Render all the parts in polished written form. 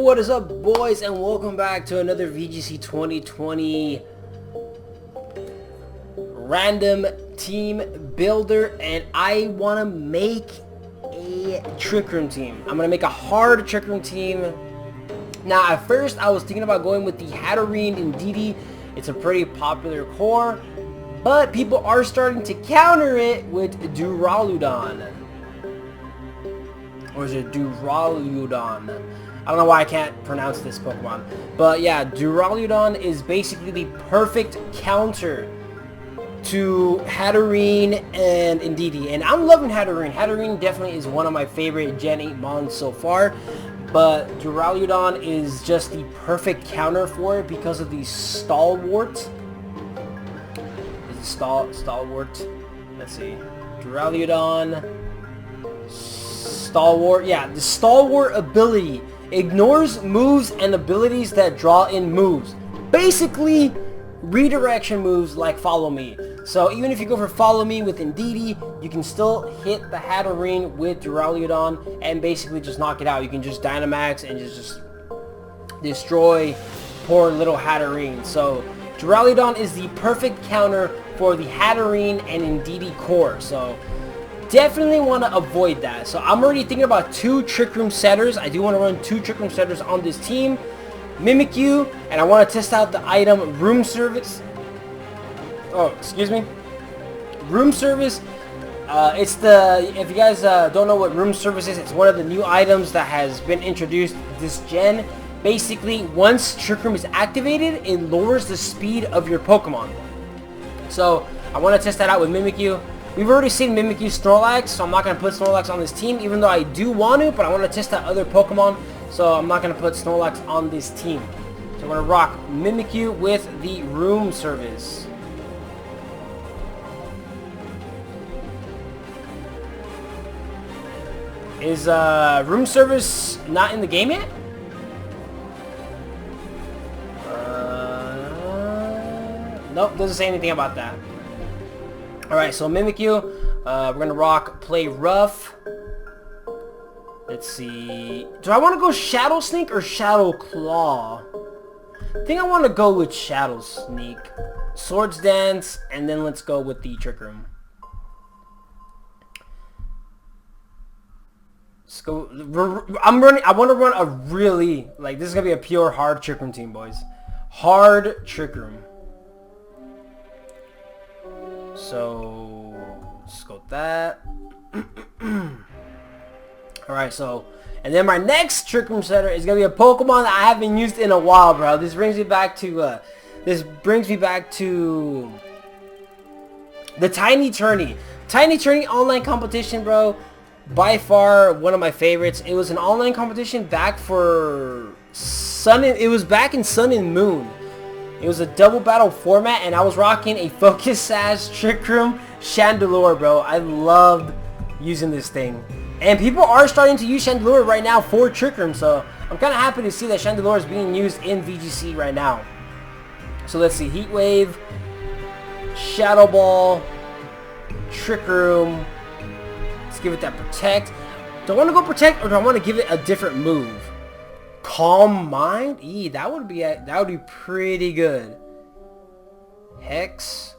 what is up, boys, and welcome back to another VGC 2020 random team builder. And I want to make a trick room team. I'm gonna make a hard trick room team. Now, at first I was thinking about going with the Hatterene and Didi. It's a pretty popular core, but people are starting to counter it with Duraludon. Or is it Duraludon? I don't know why I can't pronounce this Pokemon. But yeah, Duraludon is basically the perfect counter to Hatterene and Indeedee. And I'm loving Hatterene. Hatterene definitely is one of my favorite Gen 8 mons so far. But Duraludon is just the perfect counter for it because of the Stalwart. Is it Stalwart? Let's see. Duraludon. Stalwart. Yeah, the Stalwart ability ignores moves and abilities that draw in moves. Basically, redirection moves like Follow Me. So even if you go for Follow Me with Indeedee, you can still hit the Hatterene with Duraludon and basically just knock it out. You can just Dynamax and just destroy poor little Hatterene. So Duraludon is the perfect counter for the Hatterene and Indeedee core. So definitely want to avoid that. So I'm already thinking about 2 Trick Room setters. I do want to run 2 Trick Room setters on this team. Mimikyu, and I want to test out the item Room Service. Oh, excuse me. Room Service. It's the, if you guys don't know what Room Service is, it's one of the new items that has been introduced this gen. Basically, once Trick Room is activated, it lowers the speed of your Pokemon. So I want to test that out with Mimikyu. We've already seen Mimikyu Snorlax, so I'm not going to put Snorlax on this team, even though I do want to, but I want to test out other Pokemon, so I'm not going to put Snorlax on this team. So we're going to rock Mimikyu with the Room Service. Is Room Service not in the game yet? Nope, doesn't say anything about that. Alright, so Mimikyu, we're going to rock Play Rough. Let's see. Do I want to go Shadow Sneak or Shadow Claw? I think I want to go with Shadow Sneak. Swords Dance, and then let's go with the Trick Room. Let's go. I want to run a really, like, this is going to be a pure hard Trick Room team, boys. Hard Trick Room. So let's go with that. Alright, so, and then my next Trick Room setter is gonna be a Pokemon that I haven't used in a while, bro. This brings me back to the Tiny Tourney. Tiny Tourney online competition, bro. By far one of my favorites. It was an online competition back for it was back in Sun and Moon. It was a double battle format, and I was rocking a Focus Sash Trick Room Chandelure, bro. I loved using this thing. And people are starting to use Chandelure right now for Trick Room, so I'm kind of happy to see that Chandelure is being used in VGC right now. So let's see. Heat Wave, Shadow Ball, Trick Room. Let's give it that Protect. Do I want to go Protect, or do I want to give it a different move? Calm Mind? That would be pretty good. Hex.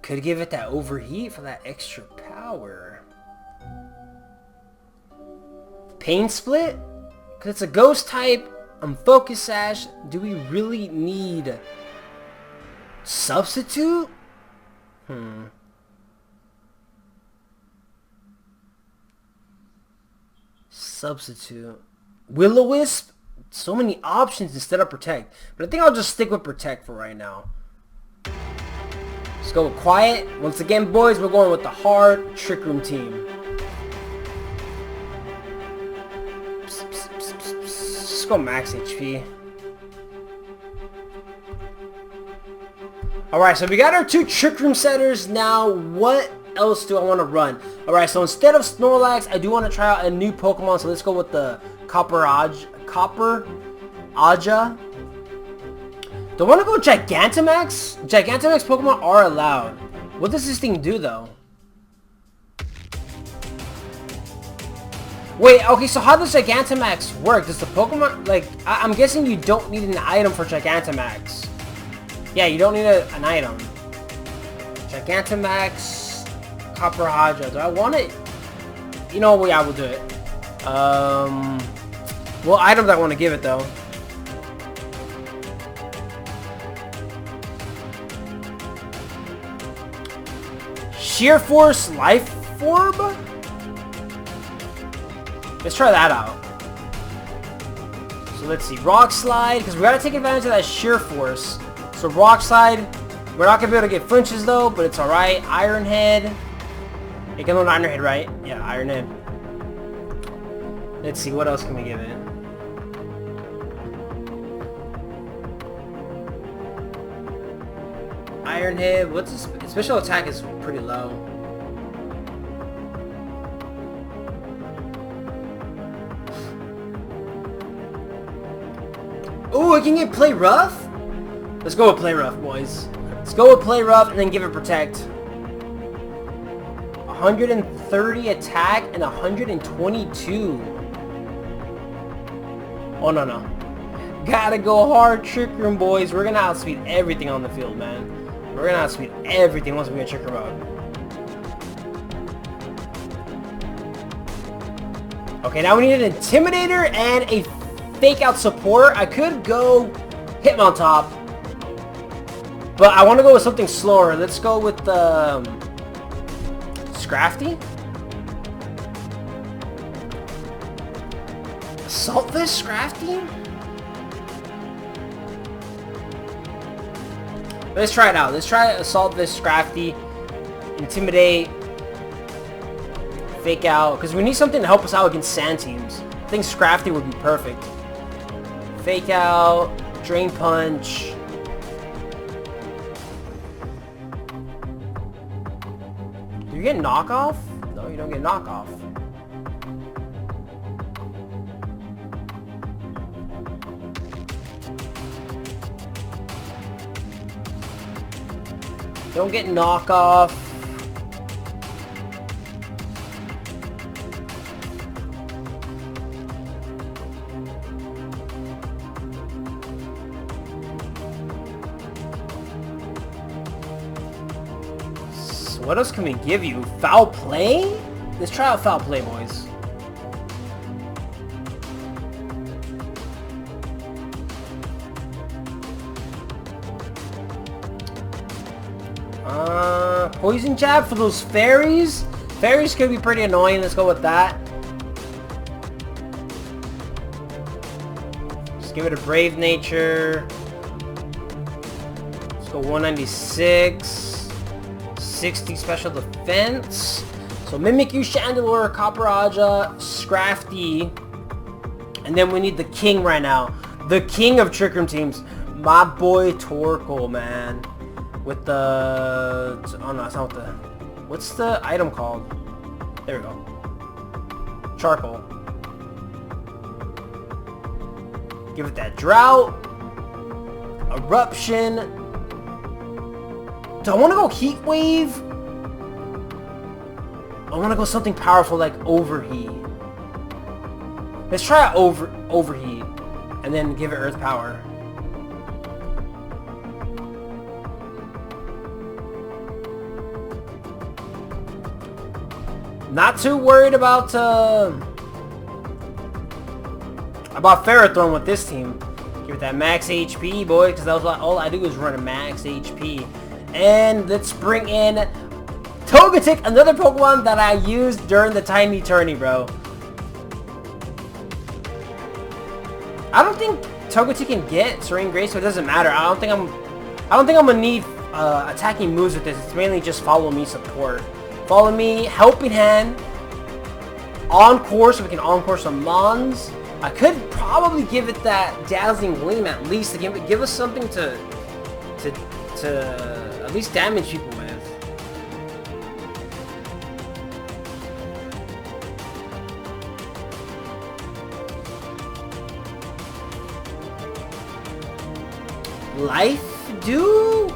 Could give it that Overheat for that extra power. Pain Split? Because it's a ghost type. I'm Focus Sash. Do we really need Substitute? Substitute. Will-O-Wisp? So many options instead of Protect. But I think I'll just stick with Protect for right now. Let's go with Quiet. Once again, boys, we're going with the hard Trick Room team. Let's go Max HP. Alright, so we got our 2 Trick Room setters. Now, what else do I want to run? Alright, so instead of Snorlax, I do want to try out a new Pokemon. So let's go with the Copper Aja. Do I want to go Gigantamax? Gigantamax Pokemon are allowed. What does this thing do, though? Wait, okay, so how does Gigantamax work? Does the Pokemon, like, I'm guessing you don't need an item for Gigantamax. Yeah, you don't need an item. Gigantamax, Copper Haja. Do I want it? You know, yeah, we'll do it. What item do I want to give it, though? Sheer Force Life Orb? Let's try that out. So let's see. Rock Slide, because we gotta take advantage of that Sheer Force. So Rock Slide, we're not gonna be able to get flinches though, but it's alright. Iron Head. You can learn Iron Head, right? Yeah, Iron Head. Let's see, what else can we give it? Iron Head, what's his special attack is pretty low. Ooh, I can get Play Rough? Let's go with Play Rough, boys. Let's go with Play Rough and then give it Protect. 130 attack and 122. Oh, no. Gotta go hard, Trick Room, boys. We're gonna outspeed everything on the field, man. We're gonna outspeed everything once we get Trick Room out. Okay, now we need an Intimidator and a Fake Out Support. I could go Hitmontop, but I want to go with something slower. Let's go with Scrafty? Assault Vest Scrafty? Let's try it out. Let's try Assault Vest Scrafty. Intimidate. Fake Out. Because we need something to help us out against sand teams. I think Scrafty would be perfect. Fake Out. Drain Punch. Do you get knockoff? No, you don't get knockoff. Don't get knockoff. So what else can we give you? Foul Play? Let's try out Foul Play, boys. Poison Jab for those fairies. Fairies could be pretty annoying. Let's go with that. Just give it a Brave Nature. Let's go 196. 60 Special Defense. So Mimikyu Chandelure, Copper Aja, Scrafty. And then we need the king right now. The king of Trick Room teams. My boy Torkoal, man. With the... Oh no, it's not with the... What's the item called? There we go. Charcoal. Give it that Drought. Eruption. Do I want to go Heat Wave? I want to go something powerful like Overheat. Let's try Overheat. And then give it Earth Power. Not too worried about Ferrothorn with this team. Give it that max HP, boy, because that was all I do is run a max HP. And let's bring in Togetic, another Pokemon that I used during the Tiny Tourney, bro. I don't think Togetic can get Serene Grace, so it doesn't matter. I don't think I'm gonna need attacking moves with this. It's mainly just Follow Me support. Follow Me, Helping Hand, Encore, so we can Encore some Mons. I could probably give it that Dazzling Gleam at least to give us something to at least damage people with. Life Dew?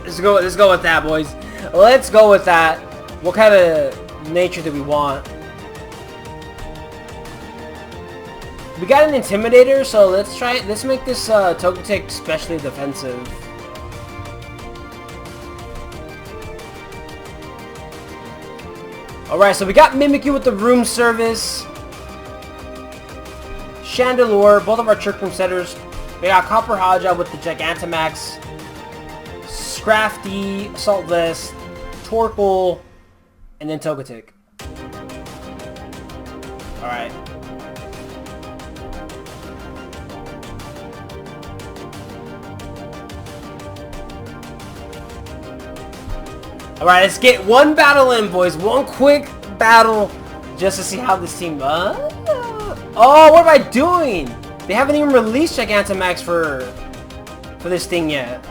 Let's go with that, boys. Let's go with that. What kind of nature do we want? We got an Intimidator, so let's try it. Let's make this Togetic especially defensive. Alright, so we got Mimikyu with the room service. Chandelure, both of our Trick Room setters. We got Copper Haja with the Gigantamax. Scrafty, Assault Vest, Torkoal, and then Togetic. Alright. Alright, let's get one battle in, boys. One quick battle just to see how this team... Oh, what am I doing? They haven't even released Gigantamax for this thing yet.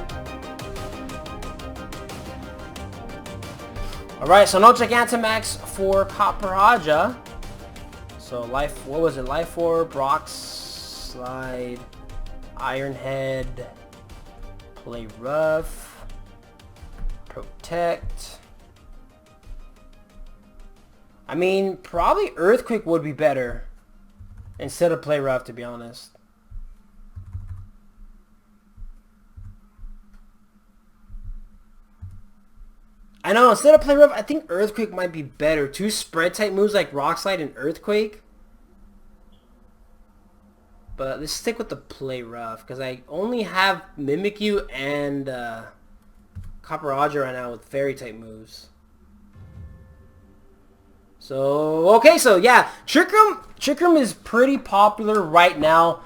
Alright, so no Gigantamax for Copper Haja. So life, what was it? Life Orb, Rock Slide, Iron Head, Play Rough, Protect. I mean, probably Earthquake would be better instead of Play Rough, to be honest. I know, instead of Play Rough, I think Earthquake might be better. Two spread type moves like Rock Slide and Earthquake. But let's stick with the Play Rough, because I only have Mimikyu and Copper Haja right now with Fairy type moves. So, okay, so yeah, Trick Room is pretty popular right now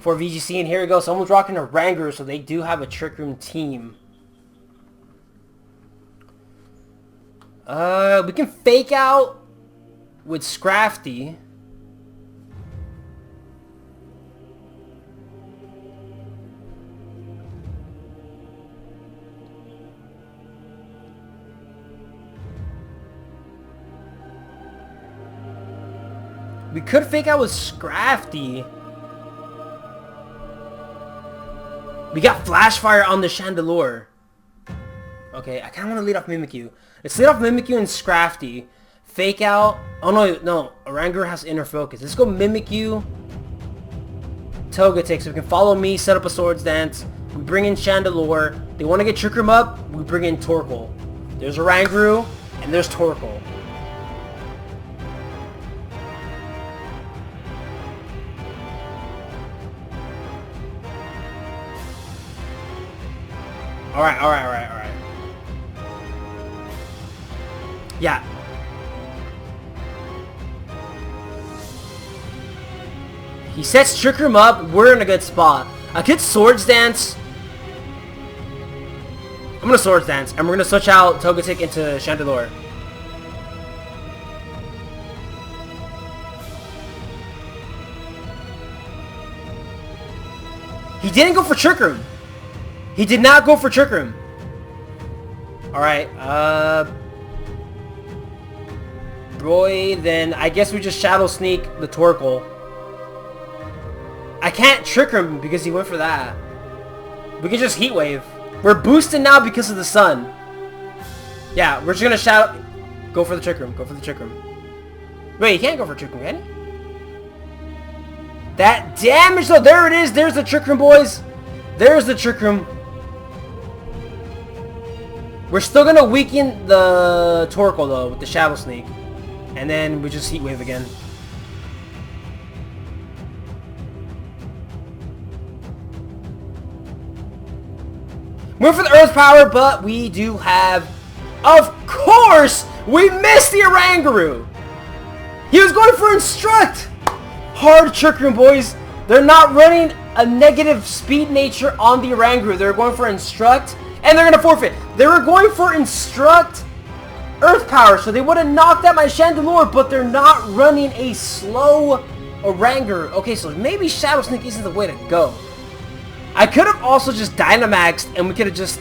for VGC, and here we go. Someone's rocking a Ranger, so they do have a Trick Room team. We can Fake Out with Scrafty. We could Fake Out with Scrafty. We got Flash Fire on the Chandelure. Okay, I kind of want to lead off Mimikyu. Let's lead off Mimikyu and Scrafty. Fake Out. Oh no, Oranger has Inner Focus. Let's go Mimikyu, Togetic, so we can follow me, set up a Swords Dance. We bring in Chandelure. They want to get Trick Room up, we bring in Torkoal. There's Oranguru, and there's Torkoal. Alright. Yeah. He sets Trick Room up. We're in a good spot. I could Swords Dance. I'm gonna Swords Dance, and we're gonna switch out Togetic into Chandelure. He didn't go for Trick Room. He did not go for Trick Room. Alright, Roy, then I guess we just Shadow Sneak the Torkoal. I can't Trick Room because he went for that. We can just Heat Wave. We're boosted now because of the sun. Yeah, we're just gonna Shadow... Go for the Trick Room. Go for the Trick Room. Wait, you can't go for Trick Room, can you? That damage though, there it is. There's the Trick Room, boys. There's the Trick Room. We're still gonna weaken the Torkoal though with the Shadow Sneak. And then we just Heat Wave again. We're for the Earth Power, but we do have... Of course! We missed the Oranguru! He was going for Instruct! Hard Trick Room, boys. They're not running a negative speed nature on the Oranguru. They're going for Instruct, and they're going to forfeit. They were going for Instruct Earth Power, so they would have knocked out my Chandelure, but they're not running a slow Oranguru. Okay, so maybe Shadow Sneak isn't the way to go. I could have also just Dynamaxed, and we could have just,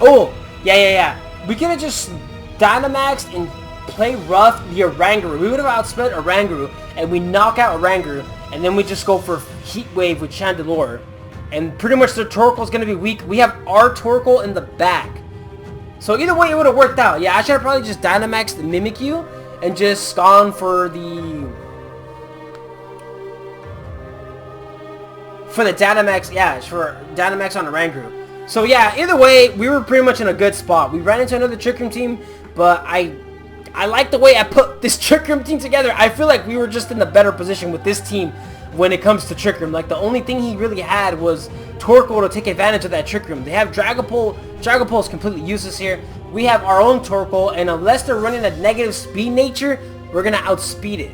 Oh, yeah. We could have just Dynamaxed and play rough the Oranguru. We would have outspent Oranguru, and we knock out Oranguru, and then we just go for Heat Wave with Chandelure. And pretty much their Torkoal is going to be weak. We have our Torkoal in the back. So either way, it would have worked out. Yeah, I should have probably just Dynamaxed the Mimikyu and just gone for the for the Dynamax, yeah, it's for Dynamax on the Rangoon. So yeah, either way, we were pretty much in a good spot. We ran into another Trick Room team, but I like the way I put this Trick Room team together. I feel like we were just in the better position with this team when it comes to Trick Room. Like, the only thing he really had was Torkoal to take advantage of that Trick Room. They have Dragapult. Dragapult is completely useless here. We have our own Torkoal, and unless they're running a negative speed nature, we're going to outspeed it.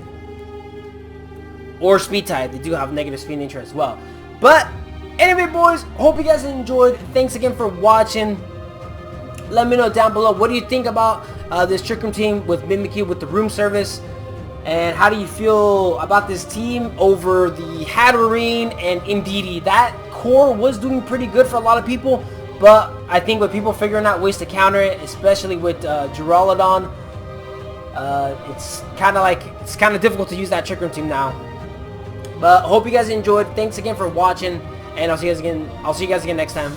Or speed type. They do have negative speed nature as well. But anyway, boys, hope you guys enjoyed. Thanks again for watching. Let me know down below, what do you think about this Trick Room team with Mimikyu with the room service? And how do you feel about this team over the Hatterene and Indeedee? That core was doing pretty good for a lot of people, but I think with people figuring out ways to counter it, especially with Duraludon, it's kind of difficult to use that Trick Room team now. But hope you guys enjoyed. Thanks again for watching, and I'll see you guys again next time.